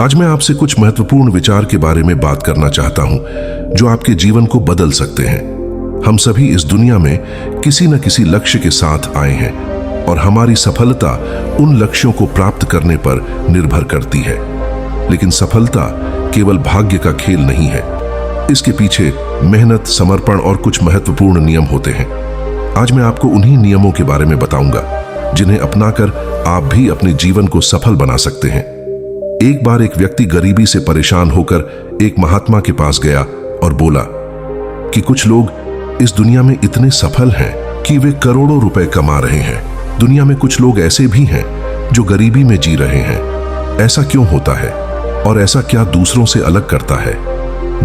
आज मैं आपसे कुछ महत्वपूर्ण विचार के बारे में बात करना चाहता हूं जो आपके जीवन को बदल सकते हैं। हम सभी इस दुनिया में किसी न किसी लक्ष्य के साथ आए हैं और हमारी सफलता उन लक्ष्यों को प्राप्त करने पर निर्भर करती है। लेकिन सफलता केवल भाग्य का खेल नहीं है, इसके पीछे मेहनत, समर्पण और कुछ महत्वपूर्ण नियम होते हैं। आज मैं आपको उन्हीं नियमों के बारे में बताऊंगा जिन्हें अपनाकर आप भी अपने जीवन को सफल बना सकते हैं। एक बार एक व्यक्ति गरीबी से परेशान होकर एक महात्मा के पास गया और बोला कि कुछ लोग इस दुनिया में इतने सफल हैं कि वे करोड़ों रुपए कमा रहे हैं। दुनिया में कुछ लोग ऐसे भी हैं जो गरीबी में जी रहे हैं। ऐसा क्यों होता है और ऐसा क्या दूसरों से अलग करता है?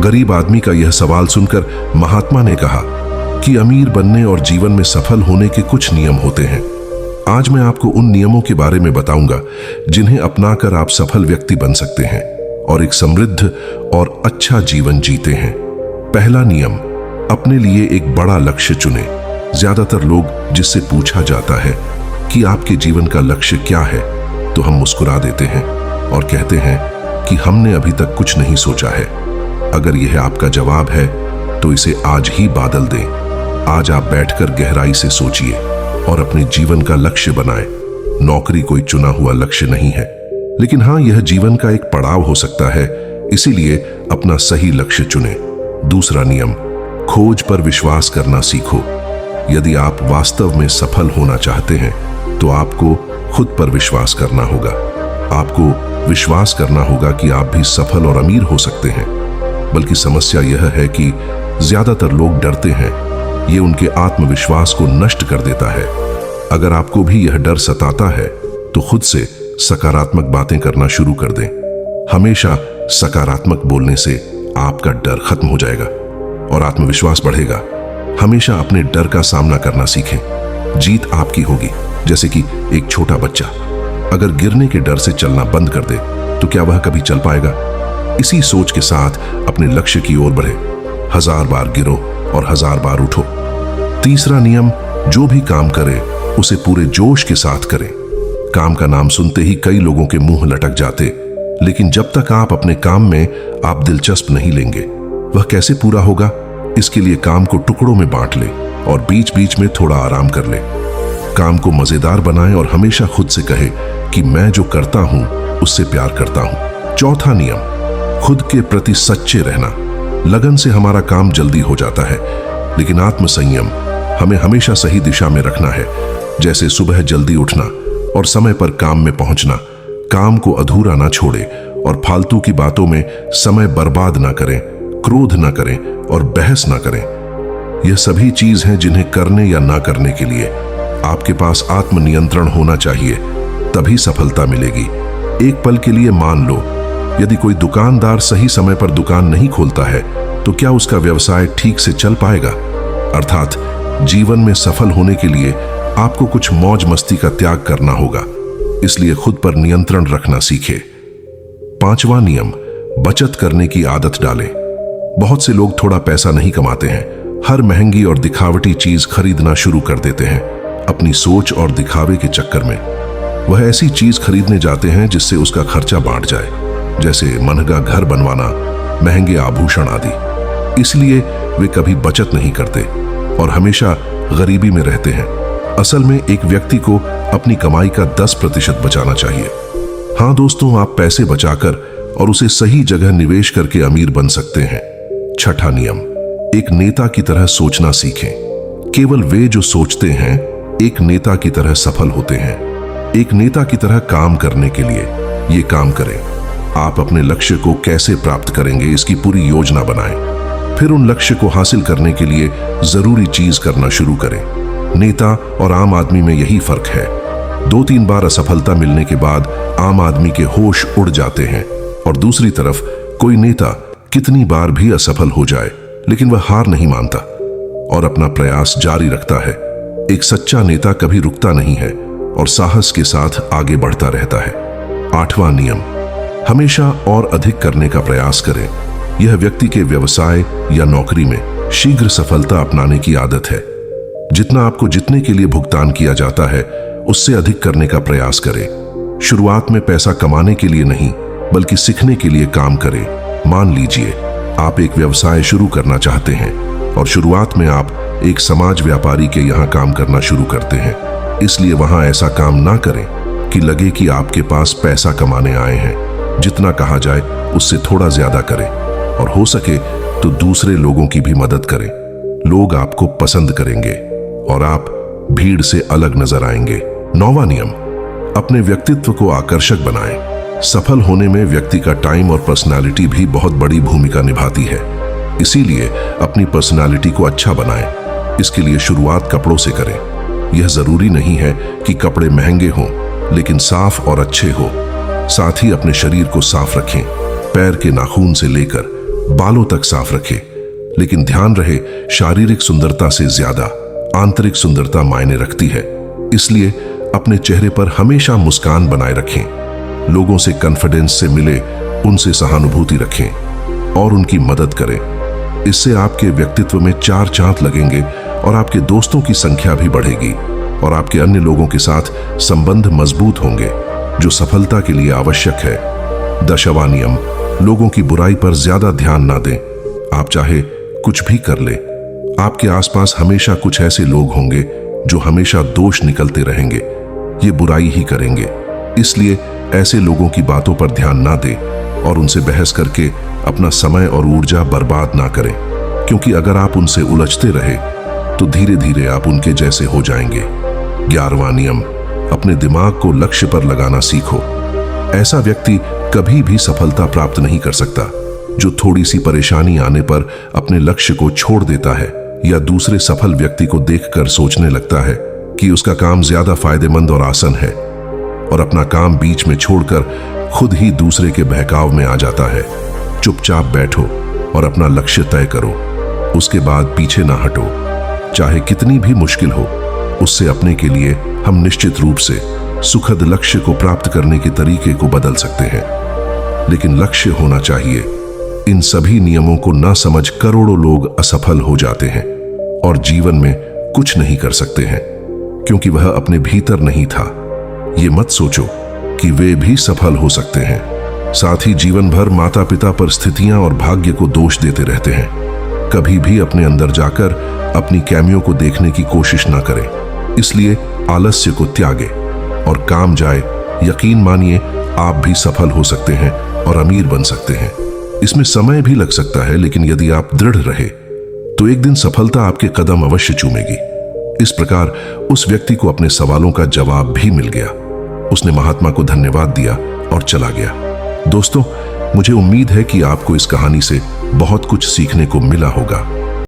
गरीब आदमी का यह सवाल सुनकर महात्मा ने कहा कि अमीर बनने और जीवन में सफल होने के कुछ नियम होते हैं। आज मैं आपको उन नियमों के बारे में बताऊंगा जिन्हें अपनाकर आप सफल व्यक्ति बन सकते हैं और एक समृद्ध और अच्छा जीवन जीते हैं। पहला नियम, अपने लिए एक बड़ा लक्ष्य चुनें। ज्यादातर लोग जिससे पूछा जाता है कि आपके जीवन का लक्ष्य क्या है, तो हम मुस्कुरा देते हैं और कहते हैं कि हमने अभी तक कुछ नहीं सोचा है। अगर यह आपका जवाब है तो इसे आज ही बादल दें। आज आप बैठकर गहराई से सोचिए और अपने जीवन का लक्ष्य बनाएं। नौकरी कोई चुना हुआ लक्ष्य नहीं है, लेकिन हाँ, यह जीवन का एक पड़ाव हो सकता है। इसीलिए अपना सही लक्ष्य चुनें। दूसरा नियम, खोज पर विश्वास करना सीखो। यदि आप वास्तव में सफल होना चाहते हैं तो आपको खुद पर विश्वास करना होगा। आपको विश्वास करना होगा कि आप भी सफल और अमीर हो सकते हैं। बल्कि समस्या यह है कि ज्यादातर लोग डरते हैं। ये उनके आत्मविश्वास को नष्ट कर देता है। अगर आपको भी यह डर सताता है तो खुद से सकारात्मक बातें करना शुरू कर दें। हमेशा सकारात्मक बोलने से आपका डर खत्म हो जाएगा और आत्मविश्वास बढ़ेगा। हमेशा अपने डर का सामना करना सीखें। जीत आपकी होगी। जैसे कि एक छोटा बच्चा अगर गिरने के डर से चलना बंद कर दे तो क्या वह कभी चल पाएगा? इसी सोच के साथ अपने लक्ष्य की ओर बढ़े। 1000 बार गिरो और 1000 बार उठो। तीसरा नियम, जो भी काम करें उसे पूरे जोश के साथ करें। काम का नाम सुनते ही कई लोगों के मुंह लटक जाते, लेकिन जब तक आप अपने काम में आप दिलचस्प नहीं लेंगे, वह कैसे पूरा होगा? इसके लिए काम को टुकड़ों में बांट ले और बीच बीच में थोड़ा आराम कर ले। काम को मजेदार बनाएं और हमेशा खुद से कहे कि मैं जो करता हूं उससे प्यार करता हूं। चौथा नियम, खुद के प्रति सच्चे रहना। लगन से हमारा काम जल्दी हो जाता है, लेकिन आत्मसंयम हमें हमेशा सही दिशा में रखना है। जैसे सुबह जल्दी उठना और समय पर काम में पहुंचना। काम को अधूरा ना छोड़े और फालतू की बातों में समय बर्बाद ना करें, क्रोध ना करें और बहस ना करें। यह सभी चीज हैं जिन्हें करने या ना करने के लिए आपके पास आत्मनियंत्रण होना चाहिए, तभी सफलता मिलेगी। एक पल के लिए मान लो, यदि कोई दुकानदार सही समय पर दुकान नहीं खोलता है तो क्या उसका व्यवसाय ठीक से चल पाएगा? अर्थात जीवन में सफल होने के लिए आपको कुछ मौज मस्ती का त्याग करना होगा। इसलिए खुद पर नियंत्रण रखना सीखे। पांचवा नियम, बचत करने की आदत डालें। बहुत से लोग थोड़ा पैसा नहीं कमाते हैं, हर महंगी और दिखावटी चीज खरीदना शुरू कर देते हैं। अपनी सोच और दिखावे के चक्कर में वह ऐसी चीज खरीदने जाते हैं जिससे उसका खर्चा बांट जाए, जैसे महंगा घर बनवाना, महंगे आभूषण आदि। इसलिए वे कभी बचत नहीं करते और हमेशा गरीबी में रहते हैं। असल में एक व्यक्ति को अपनी कमाई का 10% बचाना चाहिए। हाँ दोस्तों, आप पैसे बचाकर और उसे सही जगह निवेश करके अमीर बन सकते हैं। छठा नियम, एक नेता की तरह सोचना सीखें। केवल वे जो सोचते हैं एक नेता की तरह सफल होते हैं। एक नेता की तरह काम करने के लिए ये काम करें। आप अपने लक्ष्य को कैसे प्राप्त करेंगे इसकी पूरी योजना बनाएं। फिर उन लक्ष्य को हासिल करने के लिए जरूरी चीज करना शुरू करें। नेता और आम आदमी में यही फर्क है। 2-3 बार असफलता मिलने के बाद आम आदमी के होश उड़ जाते हैं और दूसरी तरफ कोई नेता कितनी बार भी असफल हो जाए लेकिन वह हार नहीं मानता और अपना प्रयास जारी रखता है। एक सच्चा नेता कभी रुकता नहीं है और साहस के साथ आगे बढ़ता रहता है। 8वां नियम, हमेशा और अधिक करने का प्रयास करें। यह व्यक्ति के व्यवसाय या नौकरी में शीघ्र सफलता अपनाने की आदत है। जितना आपको जितने के लिए भुगतान किया जाता है उससे अधिक करने का प्रयास करें। शुरुआत में पैसा कमाने के लिए नहीं, बल्कि सीखने के लिए काम करें। मान लीजिए आप एक व्यवसाय शुरू करना चाहते हैं और शुरुआत में आप एक समाज व्यापारी के यहाँ काम करना शुरू करते हैं। इसलिए वहां ऐसा काम ना करें कि लगे कि आपके पास पैसा कमाने आए हैं। जितना कहा जाए उससे थोड़ा ज्यादा करें और हो सके तो दूसरे लोगों की भी मदद करें। लोग आपको पसंद करेंगे और आप भीड़ से अलग नजर आएंगे। 9वां नियम, अपने व्यक्तित्व को आकर्षक बनाएं। सफल होने में व्यक्ति का टाइम और पर्सनालिटी भी बहुत बड़ी भूमिका निभाती है। इसीलिए अपनी पर्सनालिटी को अच्छा बनाएं। इसके लिए शुरुआत कपड़ों से करें। यह जरूरी नहीं है कि कपड़े महंगे हों, लेकिन साफ और अच्छे हो। साथ ही अपने शरीर को साफ रखें। पैर के नाखून से लेकर बालों तक साफ रखें। लेकिन ध्यान रहे, शारीरिक सुंदरता से ज्यादा आंतरिक सुंदरता मायने रखती है। इसलिए अपने चेहरे पर हमेशा मुस्कान बनाए रखें। लोगों से कॉन्फिडेंस से मिले, उनसे सहानुभूति रखें और उनकी मदद करें। इससे आपके व्यक्तित्व में 4 चांद लगेंगे और आपके दोस्तों की संख्या भी बढ़ेगी और आपके अन्य लोगों के साथ संबंध मजबूत होंगे, जो सफलता के लिए आवश्यक है। 10वां नियम, लोगों की बुराई पर ज्यादा ध्यान ना दें। आप चाहे कुछ भी कर ले, आपके आसपास हमेशा कुछ ऐसे लोग होंगे जो हमेशा दोष निकलते रहेंगे। ये बुराई ही करेंगे। इसलिए ऐसे लोगों की बातों पर ध्यान ना दें और उनसे बहस करके अपना समय और ऊर्जा बर्बाद ना करें, क्योंकि अगर आप उनसे उलझते रहे तो धीरे धीरे आप उनके जैसे हो जाएंगे। 11वां नियम, अपने दिमाग को लक्ष्य पर लगाना सीखो। ऐसा व्यक्ति कभी भी सफलता प्राप्त नहीं कर सकता जो थोड़ी सी परेशानी आने पर अपने लक्ष्य को छोड़ देता है या दूसरे सफल व्यक्ति को देखकर सोचने लगता है कि उसका काम ज्यादा फायदेमंद और आसान है और अपना काम बीच में छोड़कर खुद ही दूसरे के बहकाव में आ जाता है। चुपचाप बैठो और अपना लक्ष्य तय करो। उसके बाद पीछे ना हटो। चाहे कितनी भी मुश्किल हो, उससे अपने के लिए हम निश्चित रूप से सुखद लक्ष्य को प्राप्त करने के तरीके को बदल सकते हैं। लेकिन लक्ष्य होना चाहिए। इन सभी नियमों को ना समझ करोड़ों लोग असफल हो जाते हैं और जीवन में कुछ नहीं कर सकते हैं, क्योंकि वह अपने भीतर नहीं था। ये मत सोचो कि वे भी सफल हो सकते हैं। साथ ही जीवन भर माता पिता पर स्थितियां और भाग्य को दोष देते रहते हैं। कभी भी अपने अंदर जाकर अपनी कमियों को देखने की कोशिश ना करें। इसलिए आलस्य को त्यागे और काम जाए। यकीन मानिए, आप भी सफल हो सकते हैं और अमीर बन सकते हैं। इसमें समय भी लग सकता है, लेकिन यदि आप दृढ़ रहे तो एक दिन सफलता आपके कदम अवश्य चूमेगी। इस प्रकार उस व्यक्ति को अपने सवालों का जवाब भी मिल गया। उसने महात्मा को धन्यवाद दिया और चला गया। दोस्तों, मुझे उम्मीद है कि आपको इस कहानी से बहुत कुछ सीखने को मिला होगा।